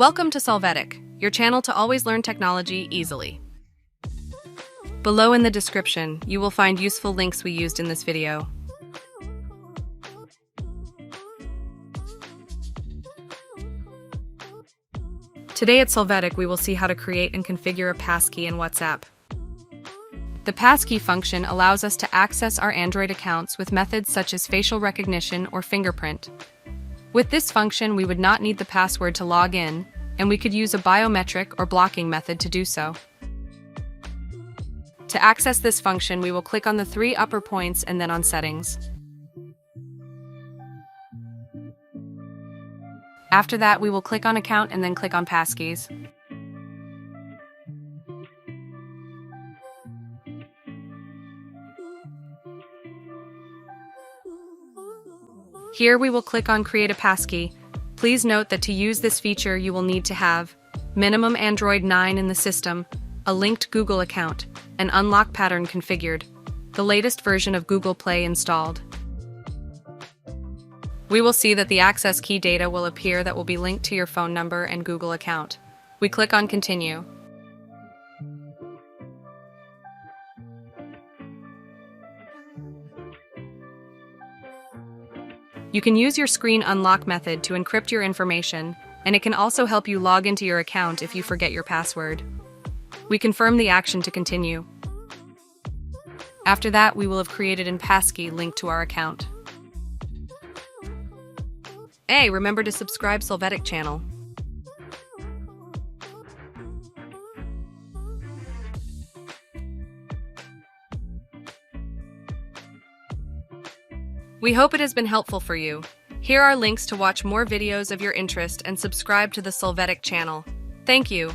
Welcome to Solvetic, your channel to always learn technology easily. Below in the description, you will find useful links we used in this video. Today at Solvetic, we will see how to create and configure a passkey in WhatsApp. The passkey function allows us to access our Android accounts with methods such as facial recognition or fingerprint. With this function, we would not need the password to log in, and we could use a biometric or blocking method to do so. To access this function, we will click on the three upper points and then on Settings. After that, we will click on Account and then click on Passkeys. Here we will click on Create a Passkey. Please note that to use this feature you will need to have minimum Android 9 in the system, a linked Google account, an unlock pattern configured, the latest version of Google Play installed. We will see that the access key data will appear that will be linked to your phone number and Google account. We click on Continue. You can use your screen unlock method to encrypt your information, and it can also help you log into your account if you forget your password. We confirm the action to continue. After that, we will have created a passkey linked to our account. Hey, remember to subscribe Solvetic channel. We hope it has been helpful for you. Here are links to watch more videos of your interest and subscribe to the Solvetic channel. Thank you.